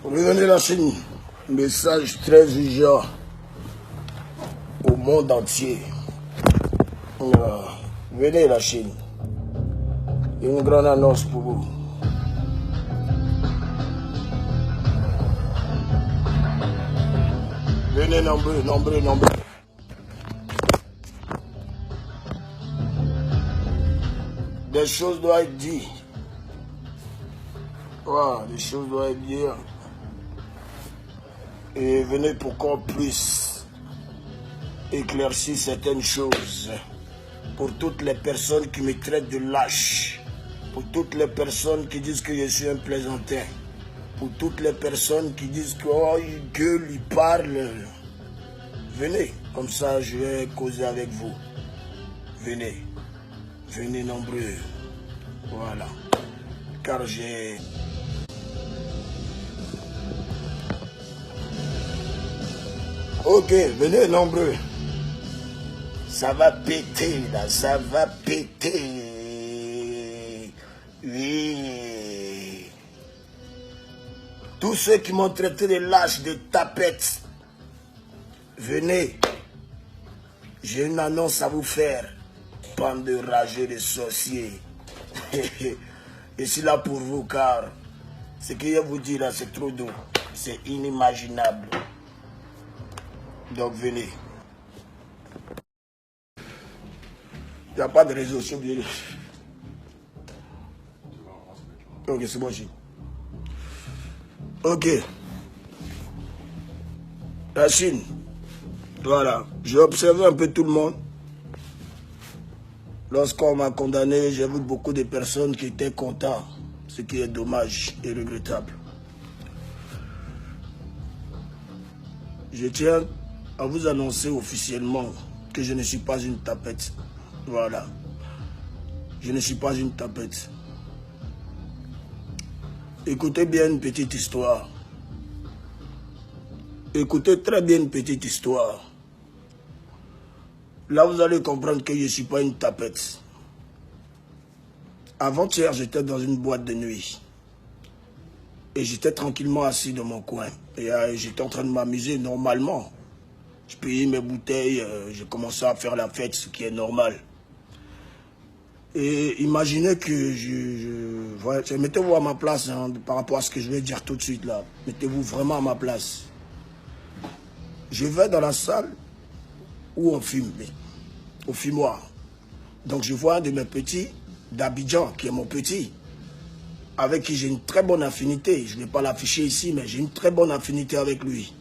Revenez la Chine. Message très urgent au monde entier. Venez la Chine. Une grande annonce pour vous. Venez nombreux, nombreux, nombreux. Des choses doivent être dites. Voilà, des choses doivent être dites. Et venez pour qu'on puisse éclaircir certaines choses. Pour toutes les personnes qui me traitent de lâche. Pour toutes les personnes qui disent que je suis un plaisantin. Pour toutes les personnes qui disent que oh, il gueule, il parle. Venez, comme ça je vais causer avec vous. Venez. Venez nombreux. Voilà. Car j'ai... Ok, venez nombreux. Ça va péter là, ça va péter. Oui. Tous ceux qui m'ont traité de lâche, de tapette, venez. J'ai une annonce à vous faire. Bande de rageux, de sorciers. Je suis là pour vous car ce que je vous dis là, c'est trop doux. C'est inimaginable. Donc venez. Il n'y a pas de réseau, je suis obligé. Ok, c'est bon, j'ai. Ok. La Chine. Voilà. J'ai observé un peu tout le monde. Lorsqu'on m'a condamné, j'ai vu beaucoup de personnes qui étaient contents. Ce qui est dommage et regrettable. Je tiens à vous annoncer officiellement que je ne suis pas une tapette. Voilà. Je ne suis pas une tapette. Écoutez bien une petite histoire. Écoutez très bien une petite histoire. Là, vous allez comprendre que je ne suis pas une tapette. Avant-hier, j'étais dans une boîte de nuit. Et j'étais tranquillement assis dans mon coin. Et j'étais en train de m'amuser normalement. Je payais mes bouteilles, j'ai commencé à faire la fête, ce qui est normal. Et imaginez que voilà, mettez-vous à ma place hein, par rapport à ce que je vais dire tout de suite là. Mettez-vous vraiment à ma place. Je vais dans la salle où on fume, au fumoir. Donc je vois un de mes petits d'Abidjan, qui est mon petit, avec qui j'ai une très bonne affinité. Je ne vais pas l'afficher ici, mais j'ai une très bonne affinité avec lui.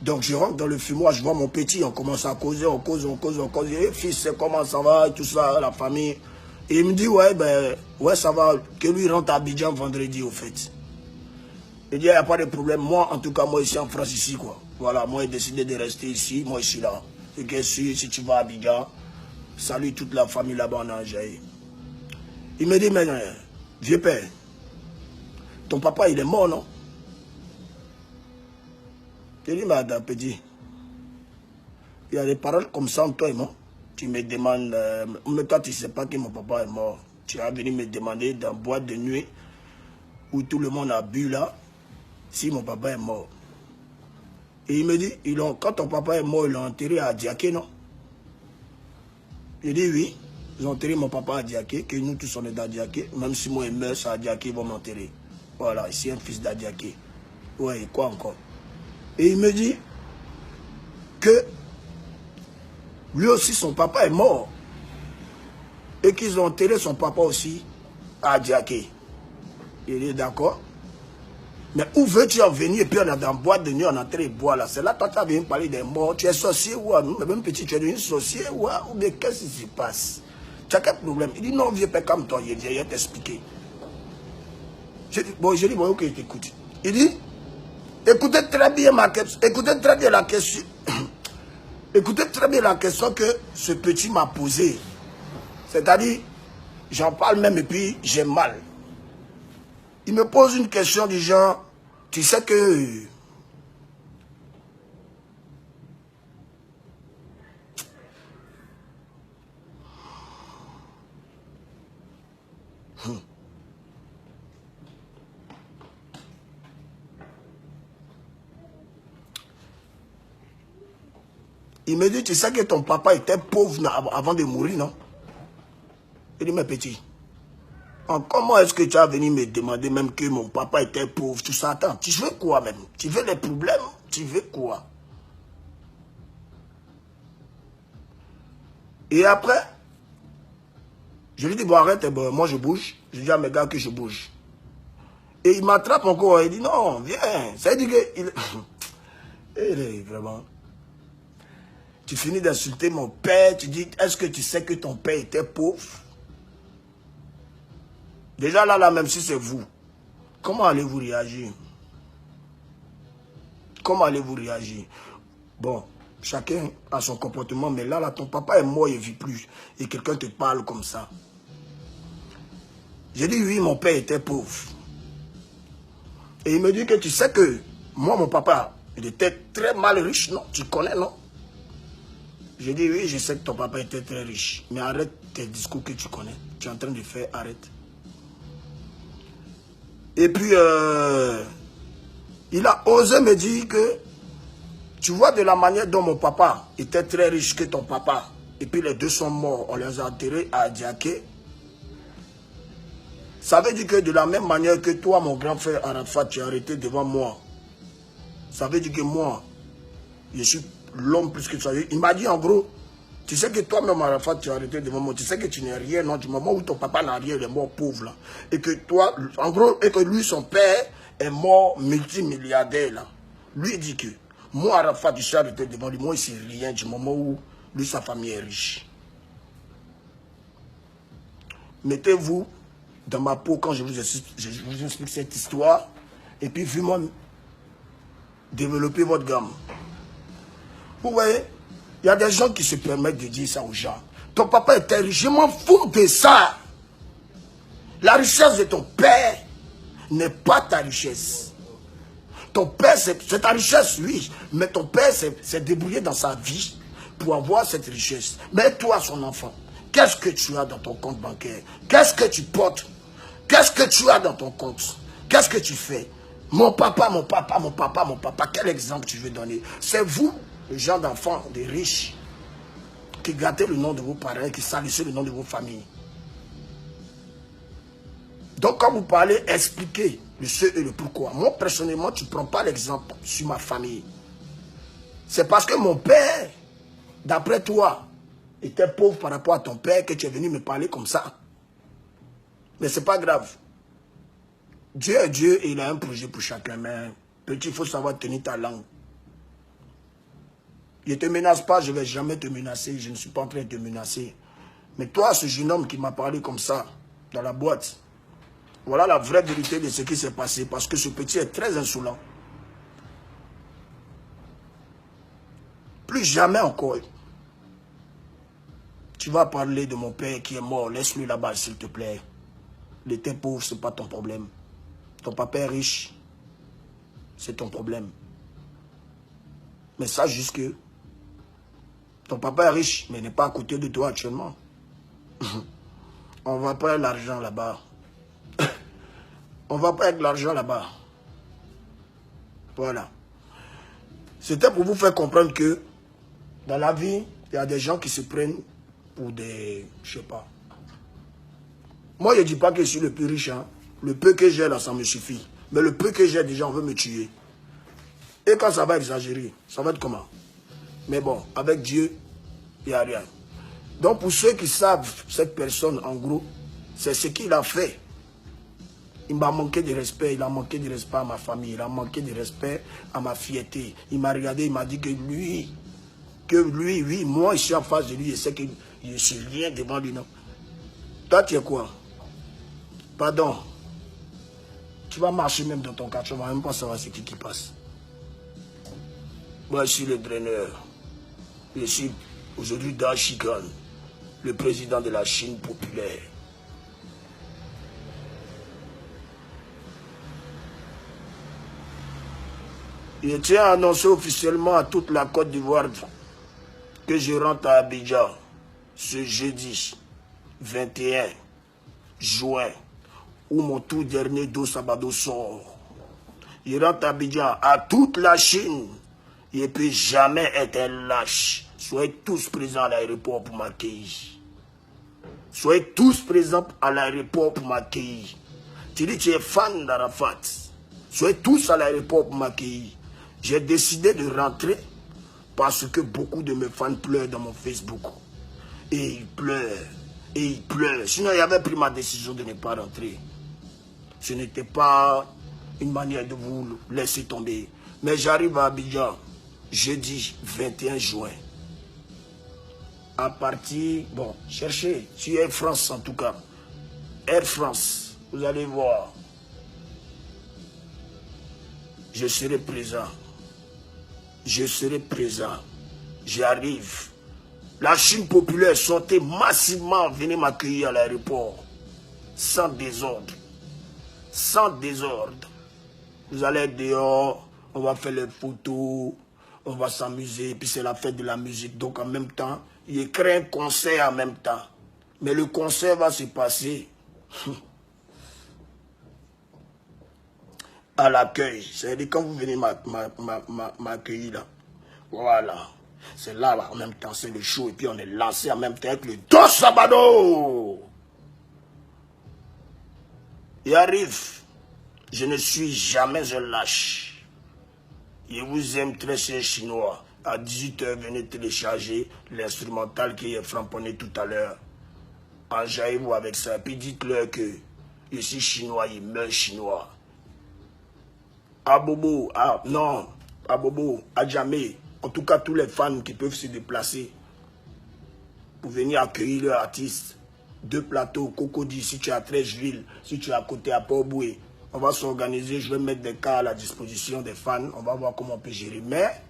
Donc je rentre dans le fumoir, je vois mon petit, on commence à causer, on cause. Et fils, comment ça va, tout ça, la famille. Et il me dit, ouais, ça va, que lui rentre à Abidjan vendredi, au fait. Il dit, il n'y a pas de problème. Moi, en tout cas, moi, ici en France, ici, quoi. Voilà, moi, j'ai décidé de rester ici, moi, je suis là. Et que si tu vas à Abidjan, salut toute la famille là-bas en Algérie. Il me dit, mais, vieux père, ton papa, il est mort, non? Je dis, madame petit, il y a des paroles comme ça en toi et moi. Tu me demandes, mais toi tu ne sais pas que mon papa est mort. Tu vas venir me demander dans une boîte de nuit où tout le monde a bu là, si mon papa est mort. Et il me dit, quand ton papa est mort, ils l'ont enterré à Diaké, non? Je dis oui, ils ont enterré mon papa à Diaké, que nous tous on est d'Adiaké. Même si moi je meurs, c'est à Diaké, ils vont m'enterrer. Voilà, ici un fils d'Adiaké. Ouais, quoi encore? Et il me dit que lui aussi, son papa est mort. Et qu'ils ont enterré son papa aussi à Diaké. Il est d'accord. Mais où veux-tu en venir? Et puis on est dans la boîte de nuit, on est en train de boire là. C'est là que tu as venu parler des morts. Tu es sorcier ou même petit, tu es devenu sorcier ou bien qu'est-ce qui se passe? Tu as quel problème? Il dit non, viens pas comme toi, il vient t'expliquer. Je dis, bon, ok, il t'écoute. Il dit, écoutez très bien ma question. Écoutez très bien la question. Écoutez très bien la question que ce petit m'a posée. C'est-à-dire, j'en parle même et puis j'ai mal. Il me pose une question du genre, tu sais que... Il me dit, tu sais que ton papa était pauvre avant de mourir, non? Il dit, mais petit, comment est-ce que tu as venu me demander même que mon papa était pauvre, tout ça? Attends, tu veux quoi même? Tu veux les problèmes? Tu veux quoi? Et après, je lui dis, bon arrête, bon, moi je bouge. Je dis à mes gars que je bouge. Et il m'attrape encore, il dit, non, viens. Ça veut dire qu'il il est vraiment... Tu finis d'insulter mon père, tu dis, est-ce que tu sais que ton père était pauvre? Déjà là, même si c'est vous, comment allez-vous réagir? Comment allez-vous réagir? Bon, chacun a son comportement, mais là, ton papa est mort, il ne vit plus. Et quelqu'un te parle comme ça. J'ai dit, oui, mon père était pauvre. Et il me dit que tu sais que moi, mon papa, il était très mal riche, non? Tu connais, non? J'ai dit, oui, je sais que ton papa était très riche. Mais arrête tes discours que tu connais. Tu es en train de faire, arrête. Et puis, il a osé me dire que, tu vois de la manière dont mon papa était très riche que ton papa, et puis les deux sont morts, on les a enterrés à Diaké. Ça veut dire que de la même manière que toi, mon grand frère Arafat, tu es arrêté devant moi. Ça veut dire que moi, je suis l'homme plus que ça. Il m'a dit en gros, tu sais que toi-même Arafat, tu es arrêté devant moi. Tu sais que tu n'es rien, non, du moment où ton papa n'a rien, il est mort pauvre là. Et que toi, en gros, et que lui, son père, est mort multimilliardaire là. Lui, il dit que moi, Arafat, je suis arrêté devant lui. Moi, il ne sait rien du moment où lui, sa famille est riche. Mettez-vous dans ma peau quand je vous explique cette histoire. Et puis, vu-moi développer votre gamme. Vous voyez, il y a des gens qui se permettent de dire ça aux gens. Ton papa était riche, je m'en fous de ça. La richesse de ton père n'est pas ta richesse. Ton père, c'est ta richesse, oui. Mais ton père s'est débrouillé dans sa vie pour avoir cette richesse. Mais toi, son enfant, qu'est-ce que tu as dans ton compte bancaire? Qu'est-ce que tu portes? Qu'est-ce que tu as dans ton compte? Qu'est-ce que tu fais? Mon papa, mon papa, mon papa, mon papa. Quel exemple tu veux donner? C'est vous, le genre d'enfants, des riches, qui gâtez le nom de vos parents, qui salissez le nom de vos familles. Donc, quand vous parlez, expliquez le ce et le pourquoi. Moi, personnellement, tu ne prends pas l'exemple sur ma famille. C'est parce que mon père, d'après toi, était pauvre par rapport à ton père que tu es venu me parler comme ça. Mais ce n'est pas grave. Dieu est Dieu et il a un projet pour chacun. Mais petit, il faut savoir tenir ta langue. Je ne te menace pas, je ne vais jamais te menacer. Je ne suis pas en train de te menacer. Mais toi, ce jeune homme qui m'a parlé comme ça, dans la boîte, voilà la vraie vérité de ce qui s'est passé. Parce que ce petit est très insolent. Plus jamais encore. Tu vas parler de mon père qui est mort. Laisse-lui là-bas, s'il te plaît. Il était pauvre, ce n'est pas ton problème. Ton papa est riche. C'est ton problème. Mais sache juste que ton papa est riche, mais il n'est pas à côté de toi actuellement. On va pas l'argent là-bas. On va pas avec l'argent là-bas. Voilà. C'était pour vous faire comprendre que dans la vie, il y a des gens qui se prennent pour des... Je sais pas. Moi, je ne dis pas que je suis le plus riche. Hein. Le peu que j'ai là, ça me suffit. Mais le peu que j'ai, déjà, on veut me tuer. Et quand ça va exagérer, ça va être comment? Mais bon, avec Dieu, il n'y a rien. Donc, pour ceux qui savent, cette personne, en gros, c'est ce qu'il a fait. Il m'a manqué de respect, il a manqué de respect à ma famille, il a manqué de respect à ma fierté. Il m'a regardé, il m'a dit que lui, oui, moi, je suis en face de lui, je sais que je ne suis rien devant lui, non. Toi, tu es quoi? Pardon. Tu vas marcher même dans ton quartier, tu ne vas même pas savoir ce qui passe. Moi, je suis le draineur. Je suis aujourd'hui Deng Xiaoping, le président de la Chine populaire. Je tiens à annoncer officiellement à toute la Côte d'Ivoire que je rentre à Abidjan ce jeudi 21 juin, où mon tout dernier dos sabado sort. Je rentre à Abidjan à toute la Chine. Il ne peut jamais être un lâche. Soyez tous présents à l'aéroport pour m'accueillir. Soyez tous présents à l'aéroport pour m'accueillir. Tu dis que tu es fan d'Arafat. Soyez tous à l'aéroport pour m'accueillir. J'ai décidé de rentrer parce que beaucoup de mes fans pleurent dans mon Facebook. Et ils pleurent. Et ils pleurent. Sinon, il avait pris ma décision de ne pas rentrer. Ce n'était pas une manière de vous laisser tomber. Mais j'arrive à Abidjan, jeudi 21 juin. À partir, bon, cherchez, sur Air France en tout cas. Air France, vous allez voir. Je serai présent. Je serai présent. J'arrive. La Chine populaire sortait massivement, venez m'accueillir à l'aéroport. Sans désordre. Sans désordre. Vous allez être dehors, on va faire les photos, on va s'amuser, puis c'est la fête de la musique. Donc en même temps, il crée un concert en même temps. Mais le concert va se passer à l'accueil. C'est-à-dire quand vous venez m'accueillir là, voilà. C'est là, en même temps, c'est le show. Et puis on est lancé en même temps avec le Dos Sabado. Il arrive. Je ne suis jamais un lâche. Je vous aime très cher chinois. À 18h, venez télécharger l'instrumental qui est framponné tout à l'heure. Enjaillez-vous avec ça. Puis dites-leur que je suis chinois, il meurt chinois. Abobo, non, Abobo, Adjamé. En tout cas, tous les fans qui peuvent se déplacer pour venir accueillir leurs artistes. 2 plateaux, Cocody, si tu es à Trècheville, si tu es à côté à Port-Boué. On va s'organiser, je vais mettre des cas à la disposition des fans. On va voir comment on peut gérer. Mais,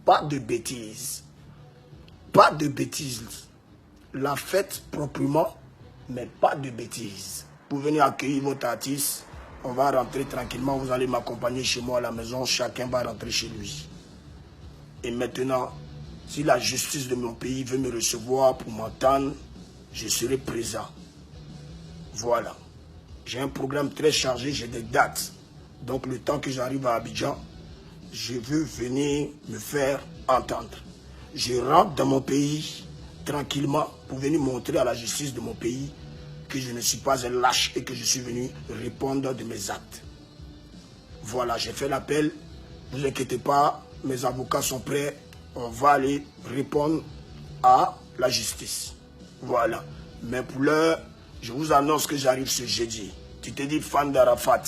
pas de bêtises. Pas de bêtises. La fête proprement, mais pas de bêtises. Pour venir accueillir votre artiste, on va rentrer tranquillement. Vous allez m'accompagner chez moi à la maison. Chacun va rentrer chez lui. Et maintenant, si la justice de mon pays veut me recevoir pour m'entendre, je serai présent. Voilà. J'ai un programme très chargé, j'ai des dates. Donc le temps que j'arrive à Abidjan, je veux venir me faire entendre. Je rentre dans mon pays tranquillement pour venir montrer à la justice de mon pays que je ne suis pas un lâche et que je suis venu répondre de mes actes. Voilà, j'ai fait l'appel. Ne vous inquiétez pas, mes avocats sont prêts. On va aller répondre à la justice. Voilà. Mais pour l'heure, je vous annonce que j'arrive ce jeudi. Tu te dis fan d'Arafat.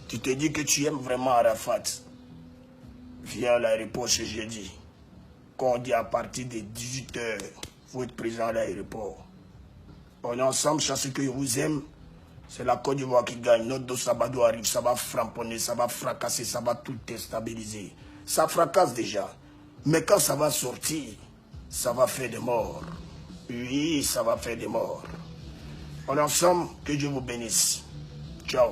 Tu te dis que tu aimes vraiment Arafat. Viens à l'aéroport ce jeudi. Quand on dit à partir de 18h, il faut être présent à l'aéroport. On est ensemble, je sais que je vous aime. C'est la Côte d'Ivoire qui gagne. Notre Dos Sabado arrive, ça va framponner, ça va fracasser, ça va tout déstabiliser. Ça fracasse déjà. Mais quand ça va sortir, ça va faire des morts. Oui, ça va faire des morts. On est ensemble, que Dieu vous bénisse. Ciao.